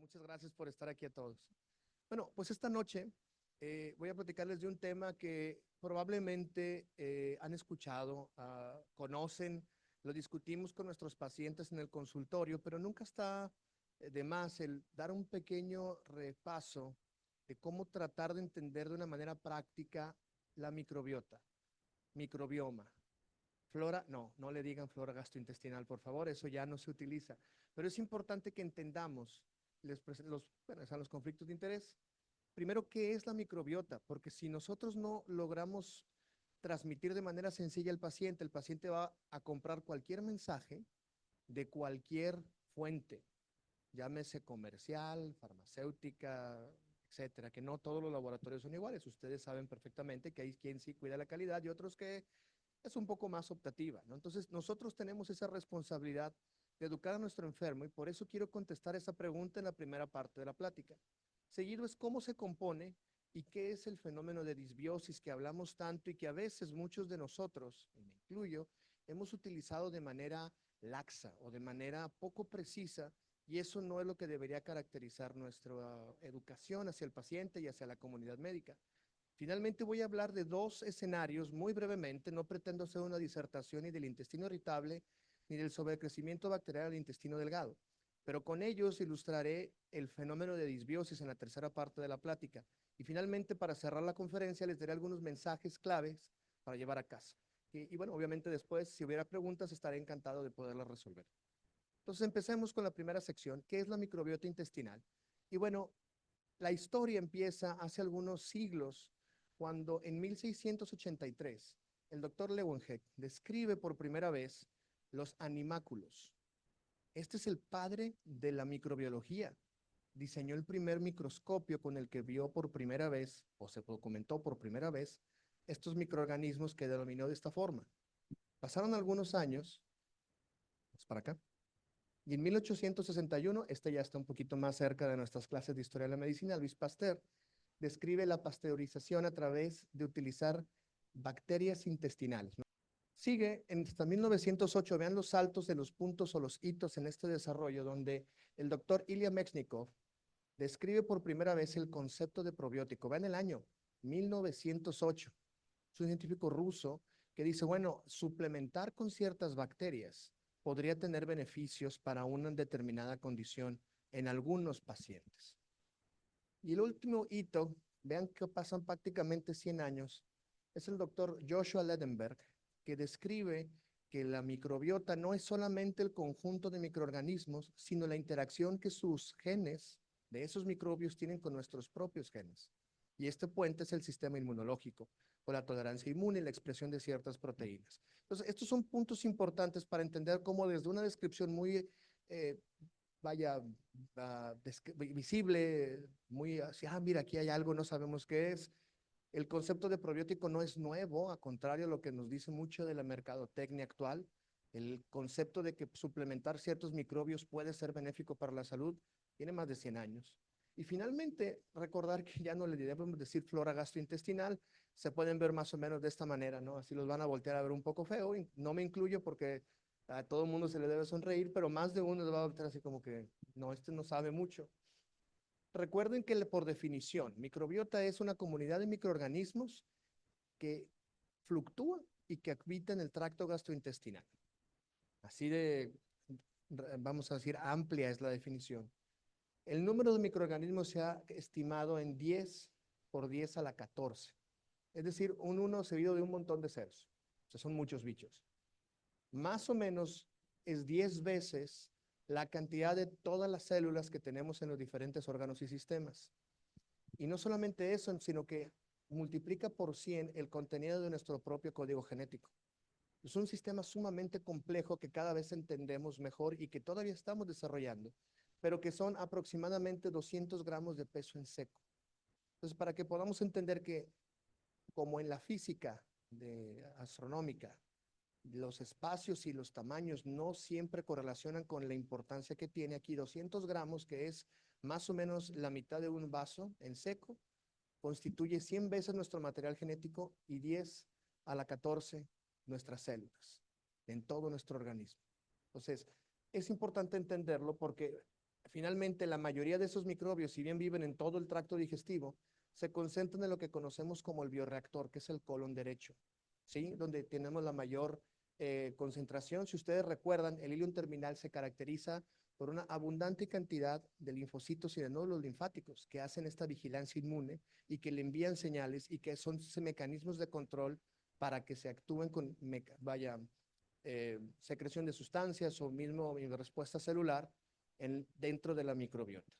Muchas gracias por estar aquí a todos. Bueno, pues esta noche voy a platicarles de un tema que probablemente han escuchado, conocen, lo discutimos con nuestros pacientes en el consultorio, pero nunca está de más el dar un pequeño repaso de cómo tratar de entender de una manera práctica la microbiota, microbioma. Flora, no, no le digan flora gastrointestinal, por favor, eso ya no se utiliza. Pero es importante que entendamos los conflictos de interés. Primero, ¿qué es la microbiota? Porque si nosotros no logramos transmitir de manera sencilla al paciente, el paciente va a comprar cualquier mensaje de cualquier fuente, llámese comercial, farmacéutica, etcétera, que no todos los laboratorios son iguales. Ustedes saben perfectamente que hay quien sí cuida la calidad y otros que es un poco más optativa, ¿no? Entonces, nosotros tenemos esa responsabilidad de educar a nuestro enfermo y por eso quiero contestar esa pregunta en la primera parte de la plática. Seguido es cómo se compone y qué es el fenómeno de disbiosis que hablamos tanto y que a veces muchos de nosotros, y me incluyo, hemos utilizado de manera laxa o de manera poco precisa y eso no es lo que debería caracterizar nuestra educación hacia el paciente y hacia la comunidad médica. Finalmente voy a hablar de dos escenarios muy brevemente, no pretendo hacer una disertación ni del intestino irritable ni del sobrecrecimiento bacteriano del intestino delgado, pero con ellos ilustraré el fenómeno de disbiosis en la tercera parte de la plática. Y finalmente, para cerrar la conferencia, les daré algunos mensajes claves para llevar a casa. Y bueno, obviamente después, si hubiera preguntas, estaré encantado de poderlas resolver. Entonces, empecemos con la primera sección, que es la microbiota intestinal. Y bueno, la historia empieza hace algunos siglos, cuando en 1683 el doctor Leeuwenhoek describe por primera vez los animáculos. Este es el padre de la microbiología. Diseñó el primer microscopio con el que vio por primera vez, o se documentó por primera vez, estos microorganismos que denominó de esta forma. Pasaron algunos años, es para acá, y en 1861, este ya está un poquito más cerca de nuestras clases de historia de la medicina, Louis Pasteur describe la pasteurización a través de utilizar bacterias intestinales, ¿no? Sigue hasta 1908, vean los saltos de los puntos o los hitos en este desarrollo, donde el doctor Ilya Mechnikov describe por primera vez el concepto de probiótico. Vean el año, 1908. Es un científico ruso que dice, bueno, suplementar con ciertas bacterias podría tener beneficios para una determinada condición en algunos pacientes. Y el último hito, vean que pasan prácticamente 100 años, es el doctor Joshua Ledenberg, que describe que la microbiota no es solamente el conjunto de microorganismos, sino la interacción que sus genes de esos microbios tienen con nuestros propios genes. Y este puente es el sistema inmunológico, con la tolerancia inmune y la expresión de ciertas proteínas. Entonces, estos son puntos importantes para entender cómo desde una descripción muy vaya, visible, muy así, mira, aquí hay algo, no sabemos qué es. El concepto de probiótico no es nuevo, a contrario a lo que nos dice mucho de la mercadotecnia actual. El concepto de que suplementar ciertos microbios puede ser benéfico para la salud tiene más de 100 años. Y finalmente, recordar que ya no le debemos decir flora gastrointestinal, se pueden ver más o menos de esta manera, ¿no? Así los van a voltear a ver un poco feo, y no me incluyo porque a todo el mundo se le debe sonreír, pero más de uno le va a voltear así como que, no, este no sabe mucho. Recuerden que por definición, microbiota es una comunidad de microorganismos que fluctúa y que habita en el tracto gastrointestinal. Así de, vamos a decir, amplia es la definición. El número de microorganismos se ha estimado en 10 por 10 a la 14. Es decir, un 1 seguido de un montón de ceros. O sea, son muchos bichos. Más o menos es 10 veces la cantidad de todas las células que tenemos en los diferentes órganos y sistemas. Y no solamente eso, sino que multiplica por 100 el contenido de nuestro propio código genético. Es un sistema sumamente complejo que cada vez entendemos mejor y que todavía estamos desarrollando, pero que son aproximadamente 200 gramos de peso en seco. Entonces, para que podamos entender que, como en la física astronómica, los espacios y los tamaños no siempre correlacionan con la importancia que tiene aquí 200 gramos, que es más o menos la mitad de un vaso en seco, constituye 100 veces nuestro material genético y 10 a la 14 nuestras células en todo nuestro organismo. Entonces, es importante entenderlo porque Finalmente, la mayoría de esos microbios, si bien viven en todo el tracto digestivo, se concentran en lo que conocemos como el bioreactor, que es el colon derecho, ¿sí? Donde tenemos la mayor concentración. Si ustedes recuerdan, el ileum terminal se caracteriza por una abundante cantidad de linfocitos y de nódulos linfáticos que hacen esta vigilancia inmune y que le envían señales y que son mecanismos de control para que se actúen con, secreción de sustancias o mismo respuesta celular dentro de la microbiota.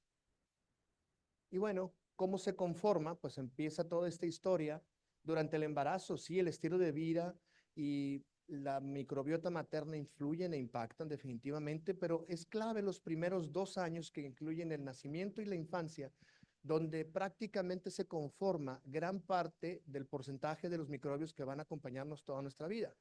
Y bueno, ¿cómo se conforma? Pues empieza toda esta historia durante el embarazo. Sí, el estilo de vida y la microbiota materna influyen e impactan definitivamente, pero es clave los primeros 2 años que incluyen el nacimiento y la infancia, donde prácticamente se conforma gran parte del porcentaje de los microbios que van a acompañarnos toda nuestra vida.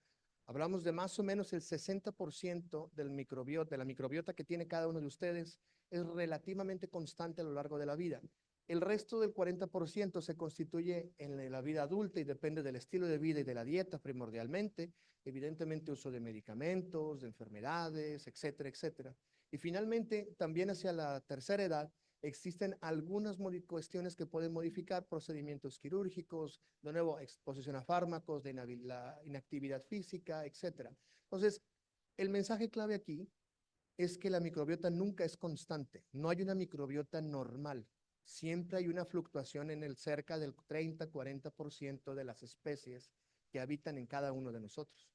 Hablamos de más o menos el 60% del microbiota, de la microbiota que tiene cada uno de ustedes, es relativamente constante a lo largo de la vida. El resto del 40% se constituye en la vida adulta y depende del estilo de vida y de la dieta primordialmente, evidentemente uso de medicamentos, de enfermedades, etcétera, etcétera. Y finalmente, también hacia la tercera edad, existen algunas cuestiones que pueden modificar procedimientos quirúrgicos, de nuevo, exposición a fármacos, de la inactividad física, etcétera. Entonces, el mensaje clave aquí es que la microbiota nunca es constante, no hay una microbiota normal. Siempre hay una fluctuación en el cerca del 30-40% de las especies que habitan en cada uno de nosotros.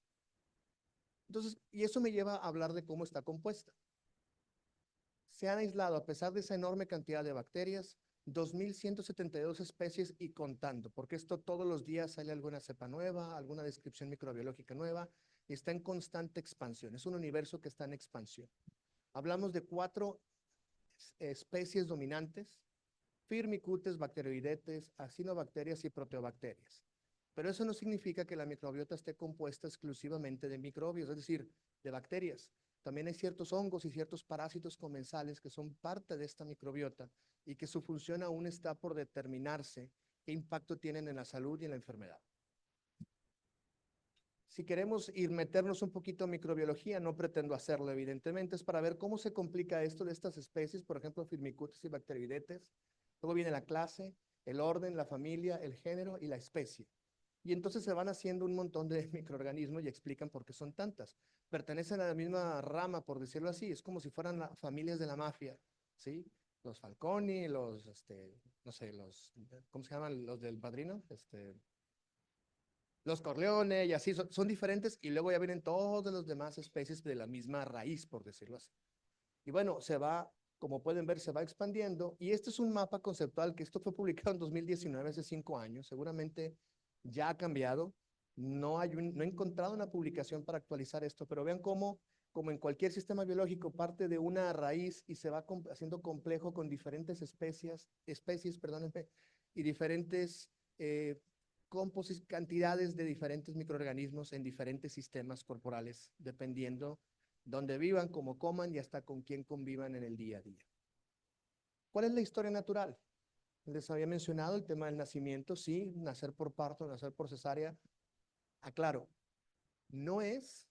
Entonces, y eso me lleva a hablar de cómo está compuesta. Se han aislado, a pesar de esa enorme cantidad de bacterias, 2.172 especies y contando, porque esto todos los días sale alguna cepa nueva, alguna descripción microbiológica nueva, y está en constante expansión. Es un universo que está en expansión. Hablamos de 4 especies dominantes: Firmicutes, bacteroidetes, acinobacterias y proteobacterias. Pero eso no significa que la microbiota esté compuesta exclusivamente de microbios, es decir, de bacterias. También hay ciertos hongos y ciertos parásitos comensales que son parte de esta microbiota y que su función aún está por determinarse qué impacto tienen en la salud y en la enfermedad. Si queremos meternos un poquito en microbiología, no pretendo hacerlo evidentemente, es para ver cómo se complica esto de estas especies, por ejemplo, Firmicutes y bacteroidetes. Luego viene la clase, el orden, la familia, el género y la especie. Y entonces se van haciendo un montón de microorganismos y explican por qué son tantas. Pertenecen a la misma rama, por decirlo así, es como si fueran familias de la mafia, ¿sí? Los Falconi, no sé, ¿cómo se llaman? Los del Padrino, los Corleone y así, son diferentes y luego ya vienen todas las demás especies de la misma raíz, por decirlo así. Y bueno, como pueden ver, se va expandiendo y este es un mapa conceptual que esto fue publicado en 2019, hace 5 años, seguramente ya ha cambiado. No he encontrado una publicación para actualizar esto, pero vean cómo, como en cualquier sistema biológico, parte de una raíz y se va haciendo complejo con diferentes especies, perdónenme, y diferentes cantidades de diferentes microorganismos en diferentes sistemas corporales, dependiendo dónde vivan, cómo coman y hasta con quién convivan en el día a día. ¿Cuál es la historia natural? Les había mencionado el tema del nacimiento, sí, nacer por parto, nacer por cesárea. Aclaro, no es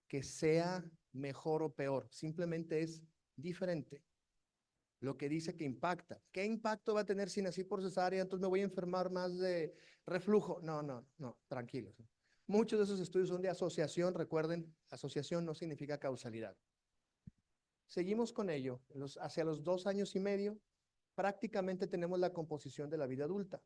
que sea mejor o peor, simplemente es diferente. Lo que dice que impacta. ¿Qué impacto va a tener si nací por cesárea? Entonces me voy a enfermar más de reflujo. No, tranquilos. Muchos de esos estudios son de asociación. Recuerden, asociación no significa causalidad. Seguimos con ello. Hacia los 2 años y medio, prácticamente tenemos la composición de la vida adulta.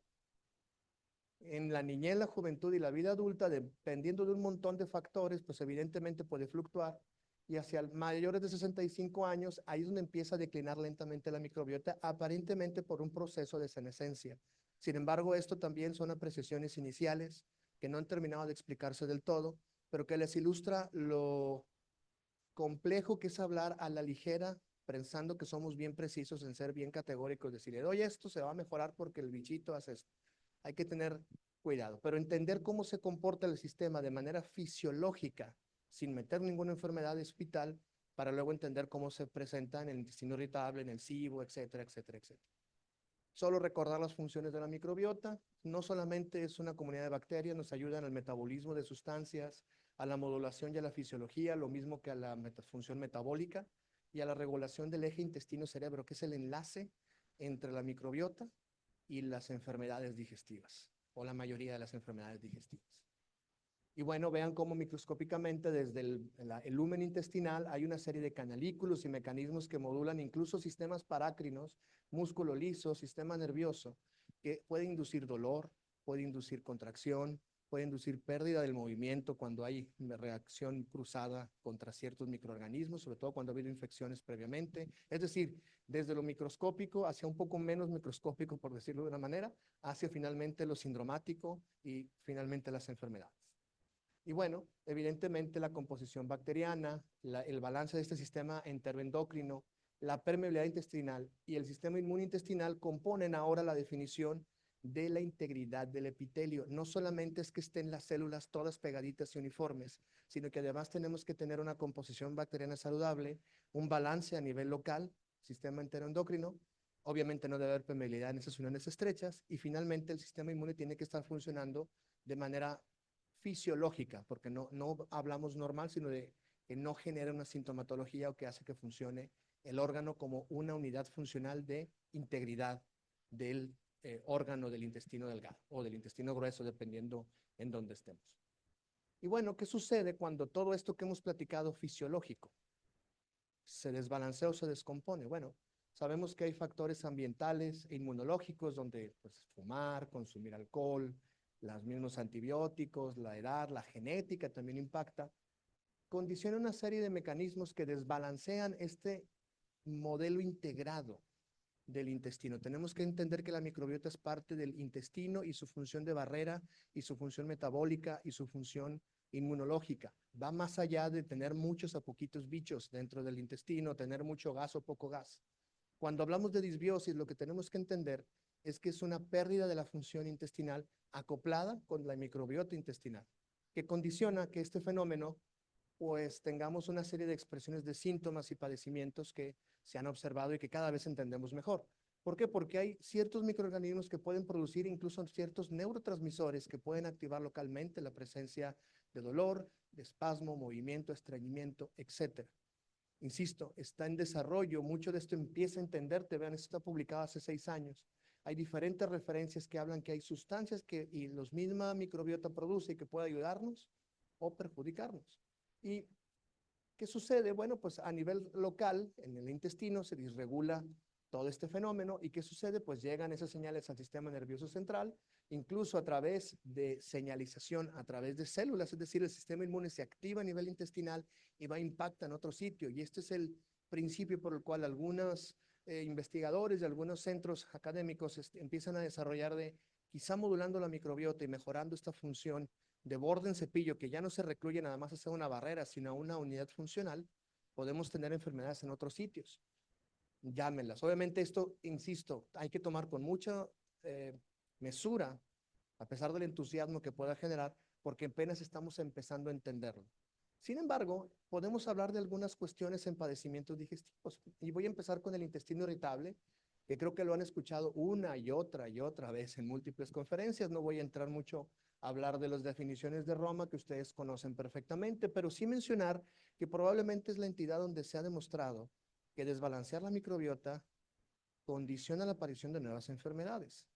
En la niñez, la juventud y la vida adulta, dependiendo de un montón de factores, pues evidentemente puede fluctuar. Y hacia mayores de 65 años, ahí es donde empieza a declinar lentamente la microbiota, aparentemente por un proceso de senescencia. Sin embargo, esto también son apreciaciones iniciales que no han terminado de explicarse del todo, pero que les ilustra lo complejo que es hablar a la ligera, pensando que somos bien precisos en ser bien categóricos, decirle, doy esto, se va a mejorar porque el bichito hace esto. Hay que tener cuidado, pero entender cómo se comporta el sistema de manera fisiológica, sin meter ninguna enfermedad, es vital para luego entender cómo se presenta en el intestino irritable, en el SIBO, etcétera, etcétera, etcétera. Solo recordar las funciones de la microbiota, no solamente es una comunidad de bacterias, nos ayudan al metabolismo de sustancias, a la modulación y a la fisiología, lo mismo que a la función metabólica, y a la regulación del eje intestino-cerebro, que es el enlace entre la microbiota y las enfermedades digestivas, o la mayoría de las enfermedades digestivas. Y bueno, vean cómo microscópicamente desde el lumen intestinal hay una serie de canalículos y mecanismos que modulan incluso sistemas parácrinos, músculo liso, sistema nervioso, que puede inducir dolor, puede inducir contracción, puede inducir pérdida del movimiento cuando hay una reacción cruzada contra ciertos microorganismos, sobre todo cuando ha habido infecciones previamente. Es decir, desde lo microscópico hacia un poco menos microscópico, por decirlo de una manera, hacia finalmente lo sindromático y finalmente las enfermedades. Y bueno, evidentemente la composición bacteriana, el balance de este sistema enteroendocrino, la permeabilidad intestinal y el sistema inmunointestinal componen ahora la definición de la integridad del epitelio. No solamente es que estén las células todas pegaditas y uniformes, sino que además tenemos que tener una composición bacteriana saludable, un balance a nivel local, sistema enteroendocrino, obviamente no debe haber permeabilidad en esas uniones estrechas, y finalmente el sistema inmune tiene que estar funcionando de manera fisiológica, porque no hablamos normal, sino de que no genera una sintomatología o que hace que funcione el órgano como una unidad funcional de integridad del órgano del intestino delgado o del intestino grueso, dependiendo en dónde estemos. Y bueno, ¿qué sucede cuando todo esto que hemos platicado fisiológico se desbalancea o se descompone? Bueno, sabemos que hay factores ambientales e inmunológicos donde pues, fumar, consumir alcohol, los mismos antibióticos, la edad, la genética también impacta, condiciona una serie de mecanismos que desbalancean este modelo integrado del intestino. Tenemos que entender que la microbiota es parte del intestino y su función de barrera y su función metabólica y su función inmunológica. Va más allá de tener muchos a poquitos bichos dentro del intestino, tener mucho gas o poco gas. Cuando hablamos de disbiosis, lo que tenemos que entender es que es una pérdida de la función intestinal acoplada con la microbiota intestinal, que condiciona que este fenómeno pues tengamos una serie de expresiones de síntomas y padecimientos que se han observado y que cada vez entendemos mejor. ¿Por qué? Porque hay ciertos microorganismos que pueden producir incluso ciertos neurotransmisores que pueden activar localmente la presencia de dolor, de espasmo, movimiento, estreñimiento, etcétera. Insisto, está en desarrollo, mucho de esto empieza a entenderte, vean, esto está publicado hace 6 años. Hay diferentes referencias que hablan que hay sustancias que y los misma microbiota produce y que puede ayudarnos o perjudicarnos. ¿Y qué sucede? Bueno, pues a nivel local, en el intestino se disregula todo este fenómeno. ¿Y qué sucede? Pues llegan esas señales al sistema nervioso central, incluso a través de señalización, a través de células, es decir, el sistema inmune se activa a nivel intestinal y va a impactar en otro sitio. Y este es el principio por el cual algunos investigadores de algunos centros académicos empiezan a desarrollar de quizá modulando la microbiota y mejorando esta función de borde en cepillo, que ya no se recluye nada más a ser una barrera, sino a una unidad funcional, podemos tener enfermedades en otros sitios. Llámenlas. Obviamente esto, insisto, hay que tomar con mucha mesura, a pesar del entusiasmo que pueda generar, porque apenas estamos empezando a entenderlo. Sin embargo, podemos hablar de algunas cuestiones en padecimientos digestivos. Y voy a empezar con el intestino irritable, que creo que lo han escuchado una y otra vez en múltiples conferencias. No voy a entrar mucho a hablar de las definiciones de Roma que ustedes conocen perfectamente, pero sí mencionar que probablemente es la entidad donde se ha demostrado que desbalancear la microbiota condiciona la aparición de nuevas enfermedades.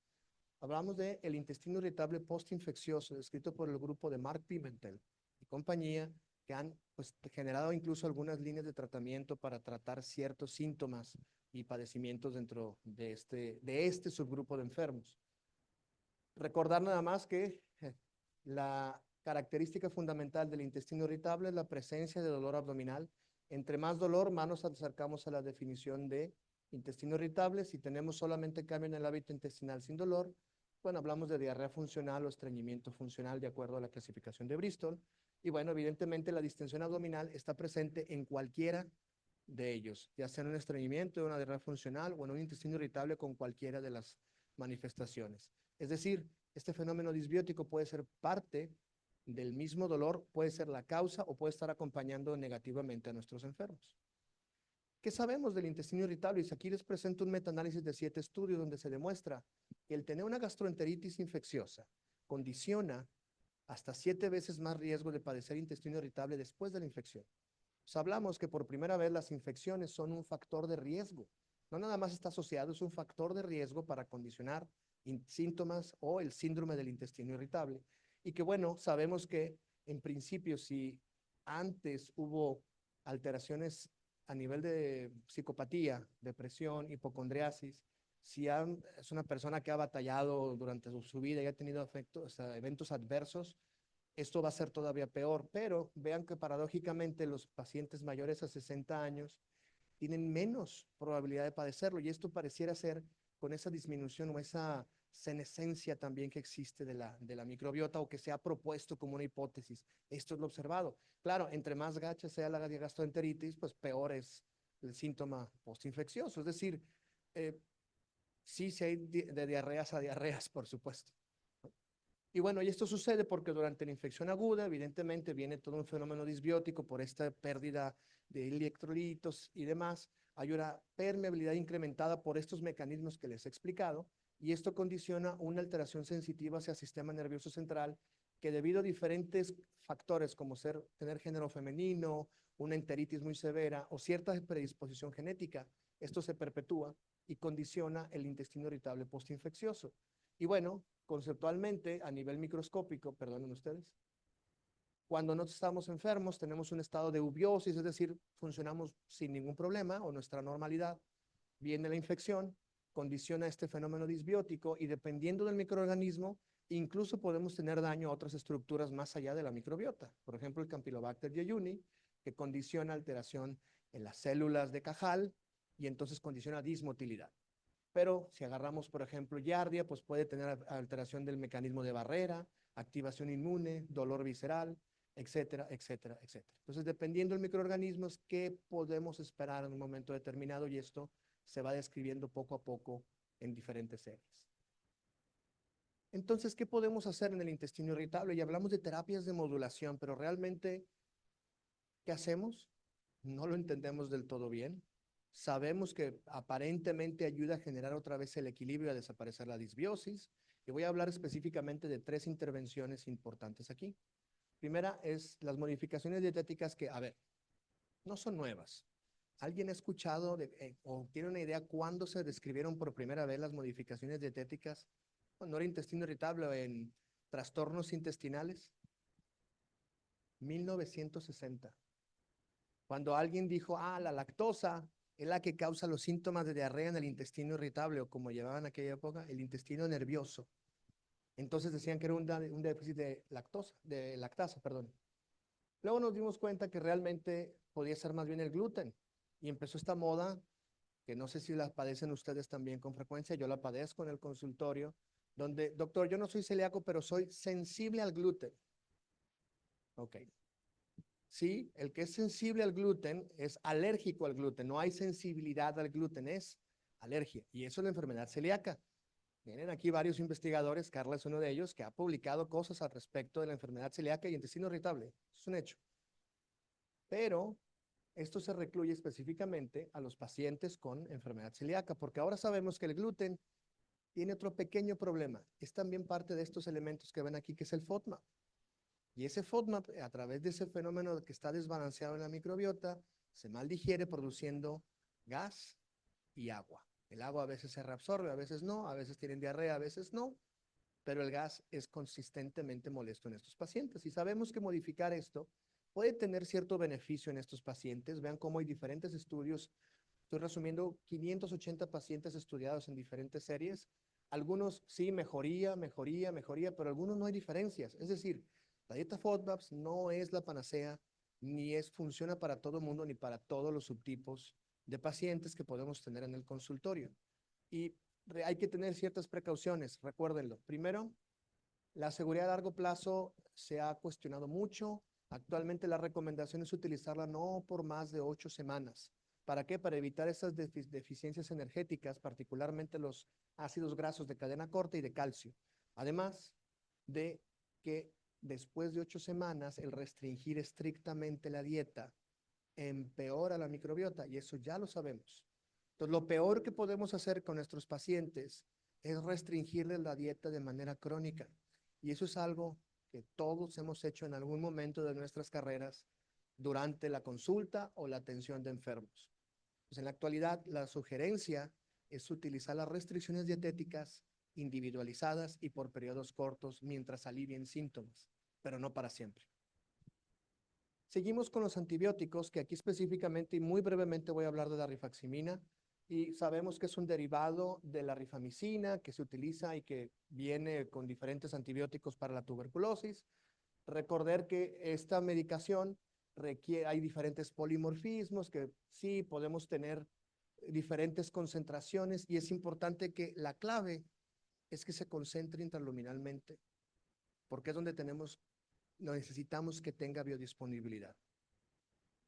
Hablamos de el intestino irritable postinfeccioso, descrito por el grupo de Mark Pimentel y compañía, que han pues, generado incluso algunas líneas de tratamiento para tratar ciertos síntomas y padecimientos dentro de este subgrupo de enfermos. Recordar nada más que la característica fundamental del intestino irritable es la presencia de dolor abdominal. Entre más dolor, más nos acercamos a la definición de intestino irritable. Si tenemos solamente cambio en el hábito intestinal sin dolor, bueno, hablamos de diarrea funcional o estreñimiento funcional de acuerdo a la clasificación de Bristol. Y bueno, evidentemente la distensión abdominal está presente en cualquiera de ellos, ya sea en un estreñimiento, una diarrea funcional o en un intestino irritable con cualquiera de las manifestaciones. Es decir, este fenómeno disbiótico puede ser parte del mismo dolor, puede ser la causa o puede estar acompañando negativamente a nuestros enfermos. ¿Qué sabemos del intestino irritable? Y aquí les presento un metaanálisis de 7 estudios donde se demuestra que el tener una gastroenteritis infecciosa condiciona hasta 7 veces más riesgo de padecer intestino irritable después de la infección. Pues hablamos que por primera vez las infecciones son un factor de riesgo. No nada más está asociado, es un factor de riesgo para condicionar síntomas o el síndrome del intestino irritable. Y que bueno, sabemos que en principio si antes hubo alteraciones a nivel de psicopatía, depresión, hipocondriasis, si es una persona que ha batallado durante su vida y ha tenido efectos, o sea, eventos adversos, esto va a ser todavía peor, pero vean que paradójicamente los pacientes mayores a 60 años tienen menos probabilidad de padecerlo y esto pareciera ser con esa disminución o esa senescencia también que existe de la microbiota o que se ha propuesto como una hipótesis. Esto es lo observado. Claro, entre más gacha sea la gastroenteritis, pues peor es el síntoma postinfeccioso. Es decir, eh, sí, sí hay de diarreas a diarreas, por supuesto. Y bueno, y esto sucede porque durante la infección aguda, evidentemente, viene todo un fenómeno disbiótico por esta pérdida de electrolitos y demás. Hay una permeabilidad incrementada por estos mecanismos que les he explicado, y esto condiciona una alteración sensitiva hacia el sistema nervioso central, que debido a diferentes factores, como tener género femenino, una enteritis muy severa o cierta predisposición genética, esto se perpetúa y condiciona el intestino irritable postinfeccioso. Y bueno, conceptualmente, a nivel microscópico, perdonen ustedes, cuando no estamos enfermos, tenemos un estado de eubiosis, es decir, funcionamos sin ningún problema o nuestra normalidad. Viene la infección, condiciona este fenómeno disbiótico y dependiendo del microorganismo, incluso podemos tener daño a otras estructuras más allá de la microbiota. Por ejemplo, el Campylobacter jejuni, que condiciona alteración en las células de Cajal y entonces condiciona dismotilidad. Pero si agarramos, por ejemplo, Giardia, pues puede tener alteración del mecanismo de barrera, activación inmune, dolor visceral, etcétera, etcétera, etcétera. Entonces, dependiendo del microorganismo, es qué podemos esperar en un momento determinado y esto se va describiendo poco a poco en diferentes series. Entonces, ¿qué podemos hacer en el intestino irritable? Y hablamos de terapias de modulación, pero realmente, ¿qué hacemos? No lo entendemos del todo bien. Sabemos que aparentemente ayuda a generar otra vez el equilibrio y a desaparecer la disbiosis. Y voy a hablar específicamente de 3 intervenciones importantes aquí. Primera es las modificaciones dietéticas que, a ver, no son nuevas. ¿Alguien ha escuchado o tiene una idea cuándo se describieron por primera vez las modificaciones dietéticas? Cuando era intestino irritable o en trastornos intestinales. 1960. Cuando alguien dijo, la lactosa es la que causa los síntomas de diarrea en el intestino irritable, o como llevaban en aquella época, el intestino nervioso. Entonces decían que era un déficit de lactasa, perdón. Luego nos dimos cuenta que realmente podía ser más bien el gluten. Y empezó esta moda, que no sé si la padecen ustedes también con frecuencia, yo la padezco en el consultorio, donde, doctor, yo no soy celíaco, pero soy sensible al gluten. Ok. Sí, el que es sensible al gluten es alérgico al gluten. No hay sensibilidad al gluten, es alergia. Y eso es la enfermedad celíaca. Vienen aquí varios investigadores, Carla es uno de ellos, que ha publicado cosas al respecto de la enfermedad celíaca y intestino irritable. Es un hecho. Pero esto se recluye específicamente a los pacientes con enfermedad celíaca, porque ahora sabemos que el gluten tiene otro pequeño problema. Es también parte de estos elementos que ven aquí, que es el FODMAP. Y ese FODMAP, a través de ese fenómeno que está desbalanceado en la microbiota, se maldigiere produciendo gas y agua. El agua a veces se reabsorbe, a veces no, a veces tienen diarrea, a veces no, pero el gas es consistentemente molesto en estos pacientes. Y sabemos que modificar esto puede tener cierto beneficio en estos pacientes. Vean cómo hay diferentes estudios. Estoy resumiendo 580 pacientes estudiados en diferentes series. Algunos sí, mejoría, mejoría, mejoría, pero algunos no hay diferencias. Es decir, la dieta FODMAPs no es la panacea, funciona para todo el mundo, ni para todos los subtipos de pacientes que podemos tener en el consultorio. Y hay que tener ciertas precauciones, recuérdenlo. Primero, la seguridad a largo plazo se ha cuestionado mucho. Actualmente la recomendación es utilizarla no por más de 8 semanas. ¿Para qué? Para evitar esas deficiencias energéticas, particularmente los ácidos grasos de cadena corta y de calcio. Además de que después de 8 semanas, el restringir estrictamente la dieta empeora la microbiota y eso ya lo sabemos. Entonces, lo peor que podemos hacer con nuestros pacientes es restringirles la dieta de manera crónica. Y eso es algo que todos hemos hecho en algún momento de nuestras carreras durante la consulta o la atención de enfermos. Pues en la actualidad, la sugerencia es utilizar las restricciones dietéticas individualizadas y por periodos cortos mientras alivien síntomas, pero no para siempre. Seguimos con los antibióticos, que aquí específicamente y muy brevemente voy a hablar de la rifaximina, y sabemos que es un derivado de la rifamicina que se utiliza y que viene con diferentes antibióticos para la tuberculosis. Recordar que esta medicación requiere, hay diferentes polimorfismos que sí podemos tener diferentes concentraciones y es importante que la clave es que se concentre intraluminalmente, porque es donde necesitamos que tenga biodisponibilidad.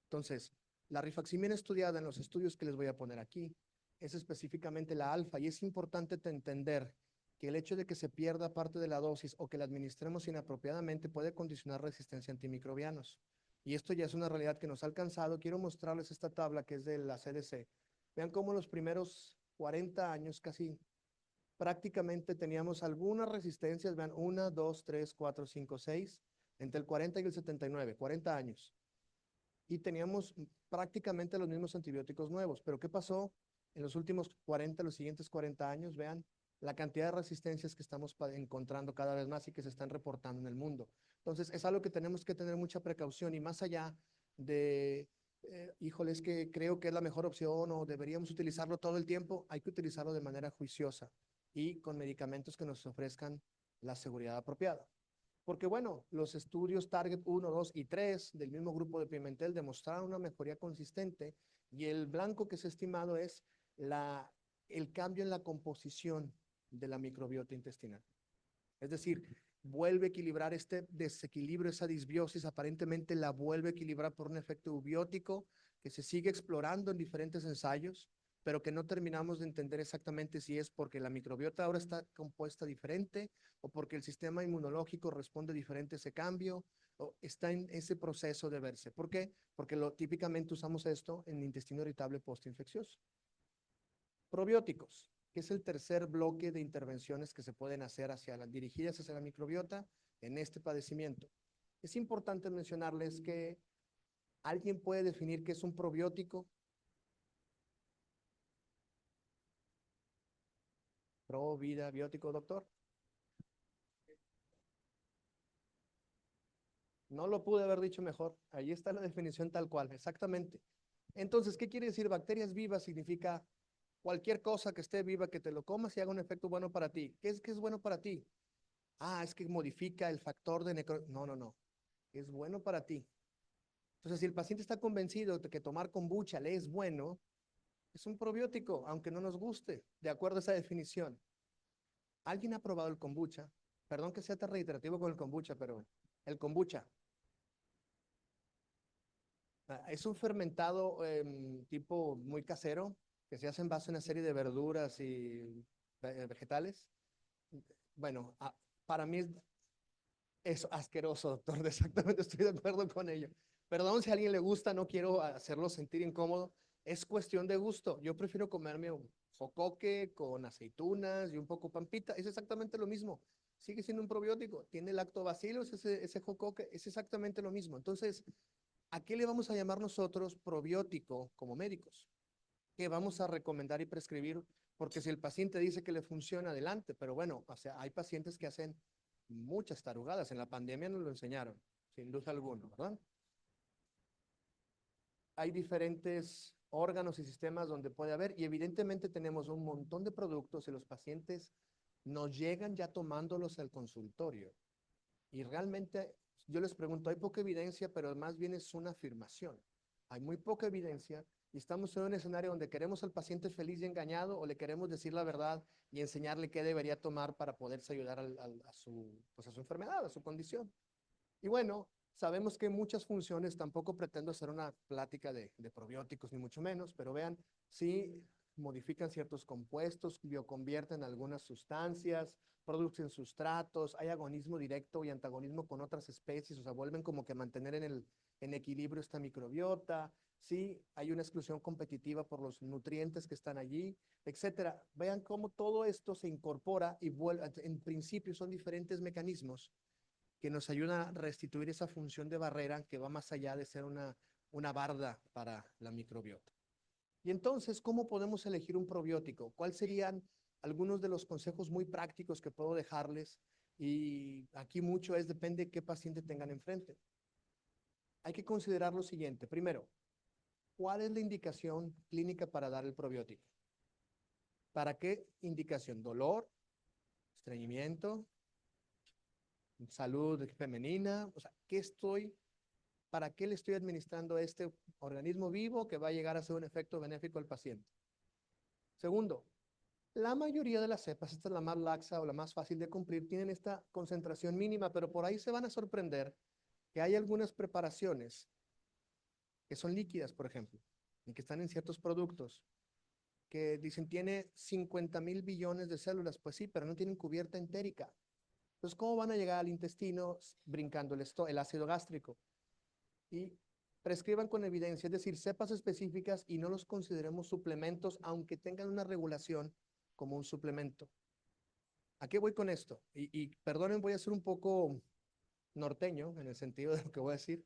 Entonces, la rifaximina estudiada en los estudios que les voy a poner aquí es específicamente la alfa, y es importante entender que el hecho de que se pierda parte de la dosis o que la administremos inapropiadamente puede condicionar resistencia a antimicrobianos. Y esto ya es una realidad que nos ha alcanzado. Quiero mostrarles esta tabla que es de la CDC. Vean cómo los primeros 40 años casi prácticamente teníamos algunas resistencias, vean, 1, 2, 3, 4, 5, 6, entre el 40 y el 79, 40 años. Y teníamos prácticamente los mismos antibióticos nuevos. Pero ¿qué pasó en los últimos 40, los siguientes 40 años? Vean la cantidad de resistencias que estamos encontrando cada vez más y que se están reportando en el mundo. Entonces, es algo que tenemos que tener mucha precaución y más allá de, híjole, es que creo que es la mejor opción o deberíamos utilizarlo todo el tiempo, hay que utilizarlo de manera juiciosa y con medicamentos que nos ofrezcan la seguridad apropiada. Porque bueno, los estudios Target 1, 2 y 3 del mismo grupo de Pimentel demostraron una mejoría consistente y el blanco que se ha estimado es el cambio en la composición de la microbiota intestinal. Es decir, vuelve a equilibrar este desequilibrio, esa disbiosis, aparentemente la vuelve a equilibrar por un efecto eubiótico que se sigue explorando en diferentes ensayos, pero que no terminamos de entender exactamente si es porque la microbiota ahora está compuesta diferente o porque el sistema inmunológico responde diferente a ese cambio o está en ese proceso de verse. ¿Por qué? Porque típicamente usamos esto en intestino irritable postinfeccioso. Probióticos, que es el tercer bloque de intervenciones que se pueden hacer dirigidas hacia la microbiota en este padecimiento. Es importante mencionarles que alguien puede definir qué es un probiótico. Vida, biótico, doctor. No lo pude haber dicho mejor. Ahí está la definición tal cual, exactamente. Entonces, ¿qué quiere decir? Bacterias vivas significa cualquier cosa que esté viva, que te lo comas y haga un efecto bueno para ti. ¿Qué es bueno para ti? Ah, es que modifica el factor de No, no, no. Es bueno para ti. Entonces, si el paciente está convencido de que tomar kombucha le es bueno, es un probiótico, aunque no nos guste, de acuerdo a esa definición. ¿Alguien ha probado el kombucha? Perdón que sea tan reiterativo con el kombucha, pero el kombucha es un fermentado tipo muy casero que se hace en base a una serie de verduras y vegetales. Bueno, para mí es asqueroso, doctor. Exactamente, estoy de acuerdo con ello. Perdón si a alguien le gusta, no quiero hacerlo sentir incómodo. Es cuestión de gusto. Yo prefiero comerme un jocoque con aceitunas y un poco pampita. Es exactamente lo mismo. Sigue siendo un probiótico. Tiene lactobacillus, ese jocoque, es exactamente lo mismo. Entonces, ¿a qué le vamos a llamar nosotros probiótico como médicos? ¿Qué vamos a recomendar y prescribir? Porque si el paciente dice que le funciona, adelante. Pero bueno, o sea, hay pacientes que hacen muchas tarugadas. En la pandemia nos lo enseñaron, sin duda alguna, ¿verdad? Hay diferentes órganos y sistemas donde puede haber, y evidentemente tenemos un montón de productos y los pacientes nos llegan ya tomándolos al consultorio. Y realmente yo les pregunto, hay poca evidencia, pero más bien es una afirmación. Hay muy poca evidencia y estamos en un escenario donde queremos al paciente feliz y engañado o le queremos decir la verdad y enseñarle qué debería tomar para poderse ayudar pues a su enfermedad, a su condición. Y bueno, sabemos que muchas funciones, tampoco pretendo hacer una plática de probióticos ni mucho menos, pero vean, sí modifican ciertos compuestos, bioconvierten algunas sustancias, producen sustratos, hay agonismo directo y antagonismo con otras especies, o sea, vuelven como que a mantener en equilibrio esta microbiota, sí, hay una exclusión competitiva por los nutrientes que están allí, etcétera. Vean cómo todo esto se incorpora y vuelve, en principio son diferentes mecanismos que nos ayuda a restituir esa función de barrera que va más allá de ser una barda para la microbiota. Y entonces, ¿cómo podemos elegir un probiótico? ¿Cuáles serían algunos de los consejos muy prácticos que puedo dejarles? Y aquí mucho depende de qué paciente tengan enfrente. Hay que considerar lo siguiente. Primero, ¿cuál es la indicación clínica para dar el probiótico? ¿Para qué indicación? ¿Dolor? ¿Estreñimiento? ¿Salud femenina? O sea, ¿para qué le estoy administrando a este organismo vivo que va a llegar a ser un efecto benéfico al paciente? Segundo, la mayoría de las cepas, esta es la más laxa o la más fácil de cumplir, tienen esta concentración mínima, pero por ahí se van a sorprender que hay algunas preparaciones que son líquidas, por ejemplo, y que están en ciertos productos, que dicen tiene 50,000 billones de células. Pues sí, pero no tienen cubierta entérica. Entonces, ¿cómo van a llegar al intestino brincando el ácido gástrico? Y prescriban con evidencia, es decir, cepas específicas y no los consideremos suplementos, aunque tengan una regulación como un suplemento. ¿A qué voy con esto? Y perdonen, voy a ser un poco norteño en el sentido de lo que voy a decir,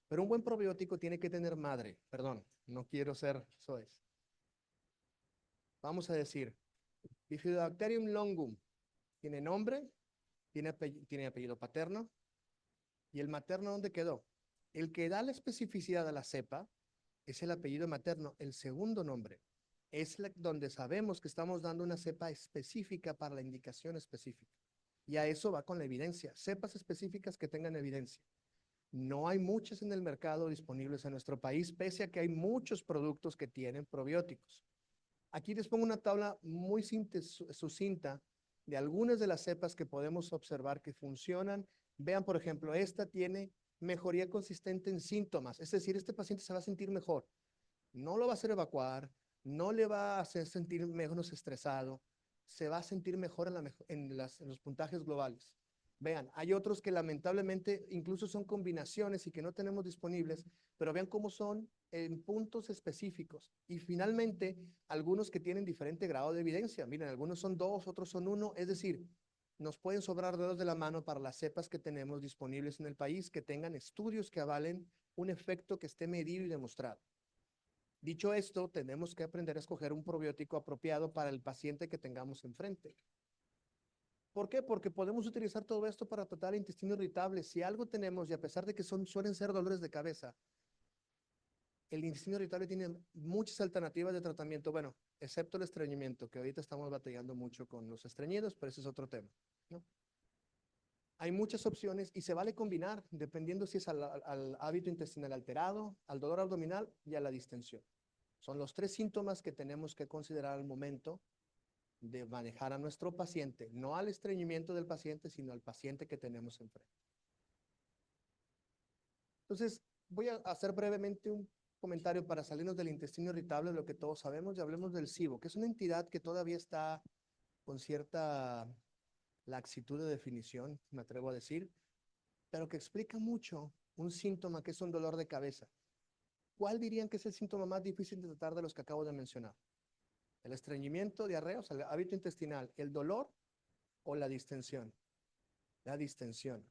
pero un buen probiótico tiene que tener madre. Perdón, no quiero ser soez. Vamos a decir, Bifidobacterium longum tiene nombre, tiene apellido paterno, y el materno, ¿dónde quedó? El que da la especificidad a la cepa es el apellido materno, el segundo nombre. Donde sabemos que estamos dando una cepa específica para la indicación específica. Y a eso va con la evidencia, cepas específicas que tengan evidencia. No hay muchas en el mercado disponibles en nuestro país, pese a que hay muchos productos que tienen probióticos. Aquí les pongo una tabla muy sucinta de algunas de las cepas que podemos observar que funcionan. Vean, por ejemplo, esta tiene mejoría consistente en síntomas, es decir, este paciente se va a sentir mejor, no lo va a hacer evacuar, no le va a hacer sentir menos estresado, se va a sentir mejor en los puntajes globales. Vean, hay otros que lamentablemente incluso son combinaciones y que no tenemos disponibles, pero vean cómo son en puntos específicos. Y finalmente, algunos que tienen diferente grado de evidencia. Miren, algunos son 2, otros son 1, es decir, nos pueden sobrar dedos de la mano para las cepas que tenemos disponibles en el país, que tengan estudios que avalen un efecto que esté medido y demostrado. Dicho esto, tenemos que aprender a escoger un probiótico apropiado para el paciente que tengamos enfrente. ¿Por qué? Porque podemos utilizar todo esto para tratar el intestino irritable. Si algo tenemos, y a pesar de que suelen ser dolores de cabeza, el intestino irritable tiene muchas alternativas de tratamiento, bueno, excepto el estreñimiento, que ahorita estamos batallando mucho con los estreñidos, pero ese es otro tema, ¿no? Hay muchas opciones y se vale combinar, dependiendo si es al hábito intestinal alterado, al dolor abdominal y a la distensión. Son los 3 síntomas que tenemos que considerar al momento de manejar a nuestro paciente, no al estreñimiento del paciente, sino al paciente que tenemos enfrente. Entonces, voy a hacer brevemente un comentario para salirnos del intestino irritable, lo que todos sabemos, y hablemos del SIBO, que es una entidad que todavía está con cierta laxitud de definición, me atrevo a decir, pero que explica mucho un síntoma que es un dolor de cabeza. ¿Cuál dirían que es el síntoma más difícil de tratar de los que acabo de mencionar? ¿El estreñimiento, diarrea, o sea, el hábito intestinal, el dolor o la distensión? La distensión.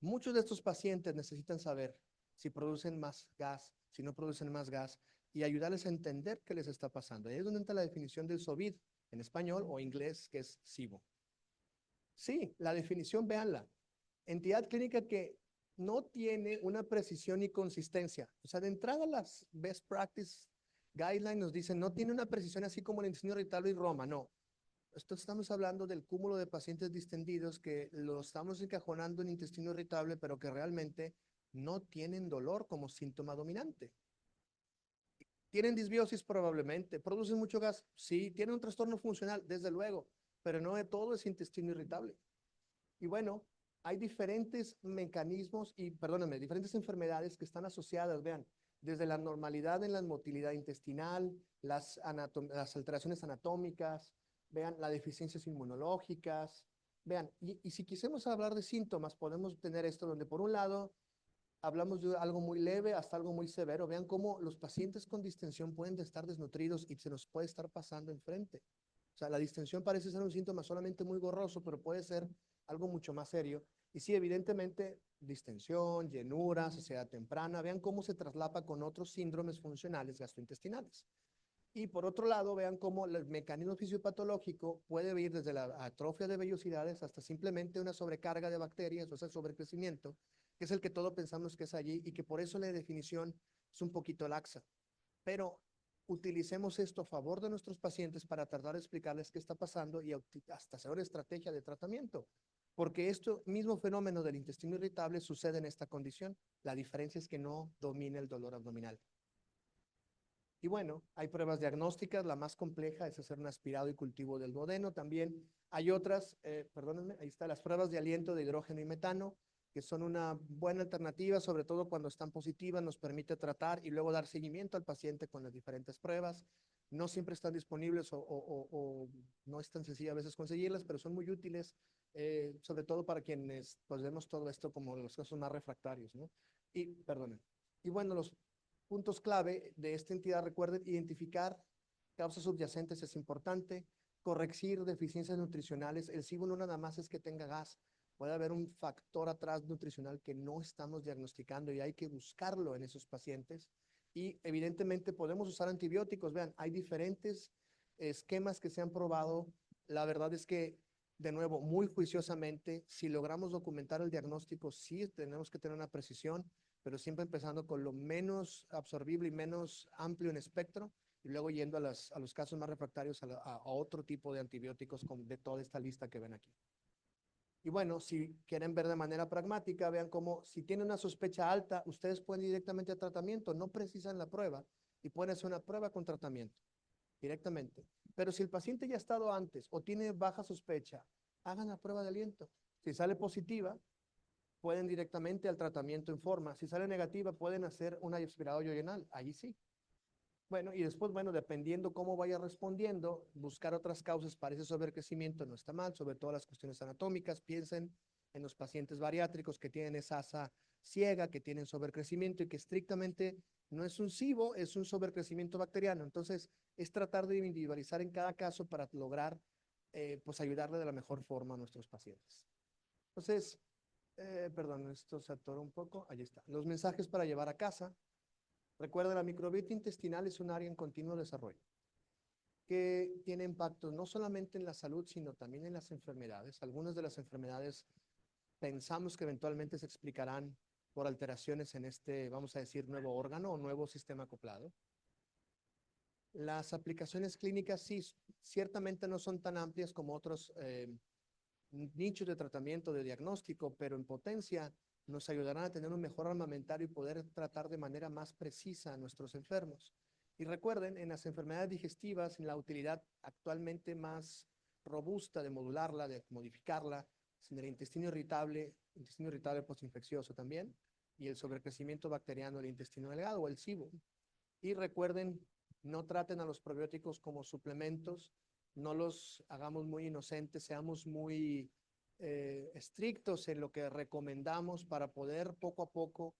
Muchos de estos pacientes necesitan saber si producen más gas, si no producen más gas, y ayudarles a entender qué les está pasando. Ahí es donde entra la definición del SOVID en español o inglés, que es SIBO. Sí, la definición, véanla. Entidad clínica que no tiene una precisión y consistencia. O sea, de entrada las best practice guidelines nos dicen no tiene una precisión así como el intestino irritable y Roma, no. Esto estamos hablando del cúmulo de pacientes distendidos que lo estamos encajonando en intestino irritable, pero que realmente no tienen dolor como síntoma dominante. ¿Tienen disbiosis? Probablemente. ¿Producen mucho gas? Sí. ¿Tienen un trastorno funcional? Desde luego. Pero no de todo es intestino irritable. Y bueno, hay diferentes mecanismos y, perdónenme, diferentes enfermedades que están asociadas, vean, desde la normalidad en la motilidad intestinal, las alteraciones anatómicas, vean, las deficiencias inmunológicas, vean, y si quisiéramos hablar de síntomas, podemos tener esto donde por un lado hablamos de algo muy leve hasta algo muy severo. Vean cómo los pacientes con distensión pueden estar desnutridos y se nos puede estar pasando enfrente. O sea, la distensión parece ser un síntoma solamente muy borroso, pero puede ser algo mucho más serio. Y sí, evidentemente, distensión, llenura, saciedad temprana, vean cómo se traslapa con otros síndromes funcionales gastrointestinales. Y por otro lado, vean cómo el mecanismo fisiopatológico puede ir desde la atrofia de vellosidades hasta simplemente una sobrecarga de bacterias, o sea, sobrecrecimiento, que es el que todos pensamos que es allí y que por eso la definición es un poquito laxa. Pero utilicemos esto a favor de nuestros pacientes para tratar de explicarles qué está pasando y hasta hacer una estrategia de tratamiento. Porque este mismo fenómeno del intestino irritable sucede en esta condición. La diferencia es que no domina el dolor abdominal. Y bueno, hay pruebas diagnósticas, la más compleja es hacer un aspirado y cultivo del duodeno. También hay otras, perdónenme, ahí están las pruebas de aliento de hidrógeno y metano, que son una buena alternativa, sobre todo cuando están positivas, nos permite tratar y luego dar seguimiento al paciente con las diferentes pruebas. No siempre están disponibles o no es tan sencillo a veces conseguirlas, pero son muy útiles, sobre todo para quienes pues, vemos todo esto como los casos más refractarios, ¿no? Y, perdonen. Y bueno, los puntos clave de esta entidad, recuerden, identificar causas subyacentes es importante, corregir deficiencias nutricionales. El SIBO no nada más es que tenga gas, puede haber un factor atrás nutricional que no estamos diagnosticando y hay que buscarlo en esos pacientes. Y evidentemente podemos usar antibióticos. Vean, hay diferentes esquemas que se han probado. La verdad es que, de nuevo, muy juiciosamente, si logramos documentar el diagnóstico, sí tenemos que tener una precisión, pero siempre empezando con lo menos absorbible y menos amplio en espectro, y luego yendo a los casos más refractarios a otro tipo de antibióticos de toda esta lista que ven aquí. Y bueno, si quieren ver de manera pragmática, vean cómo si tienen una sospecha alta, ustedes pueden ir directamente a tratamiento, no precisan la prueba, y pueden hacer una prueba con tratamiento directamente. Pero si el paciente ya ha estado antes o tiene baja sospecha, hagan la prueba de aliento. Si sale positiva, pueden directamente al tratamiento en forma. Si sale negativa, pueden hacer una aspirado yoyenal. Allí sí. Bueno, y después, bueno, dependiendo cómo vaya respondiendo, buscar otras causas para ese sobrecrecimiento no está mal, sobre todo las cuestiones anatómicas. Piensen en los pacientes bariátricos que tienen esa asa ciega, que tienen sobrecrecimiento y que estrictamente no es un SIBO, es un sobrecrecimiento bacteriano. Entonces, es tratar de individualizar en cada caso para lograr, pues, ayudarle de la mejor forma a nuestros pacientes. Entonces, perdón, esto se atoró un poco. Ahí está. Los mensajes para llevar a casa. Recuerda, la microbiota intestinal es un área en continuo desarrollo que tiene impactos no solamente en la salud, sino también en las enfermedades. Algunas de las enfermedades pensamos que eventualmente se explicarán por alteraciones en este, vamos a decir, nuevo órgano o nuevo sistema acoplado. Las aplicaciones clínicas sí, ciertamente no son tan amplias como otros nichos de tratamiento, de diagnóstico, pero en potencia nos ayudarán a tener un mejor armamentario y poder tratar de manera más precisa a nuestros enfermos. Y recuerden, en las enfermedades digestivas, en la utilidad actualmente más robusta de modularla, de modificarla, en el intestino irritable postinfeccioso también, y el sobrecrecimiento bacteriano del intestino delgado o el SIBO. Y recuerden, no traten a los probióticos como suplementos, no los hagamos muy inocentes, seamos muy estrictos en lo que recomendamos para poder poco a poco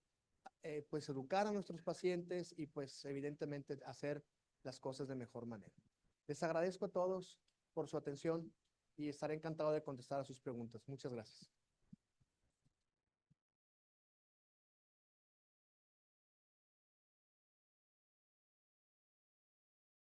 pues educar a nuestros pacientes y pues evidentemente hacer las cosas de mejor manera. Les agradezco a todos por su atención y estaré encantado de contestar a sus preguntas. Muchas gracias.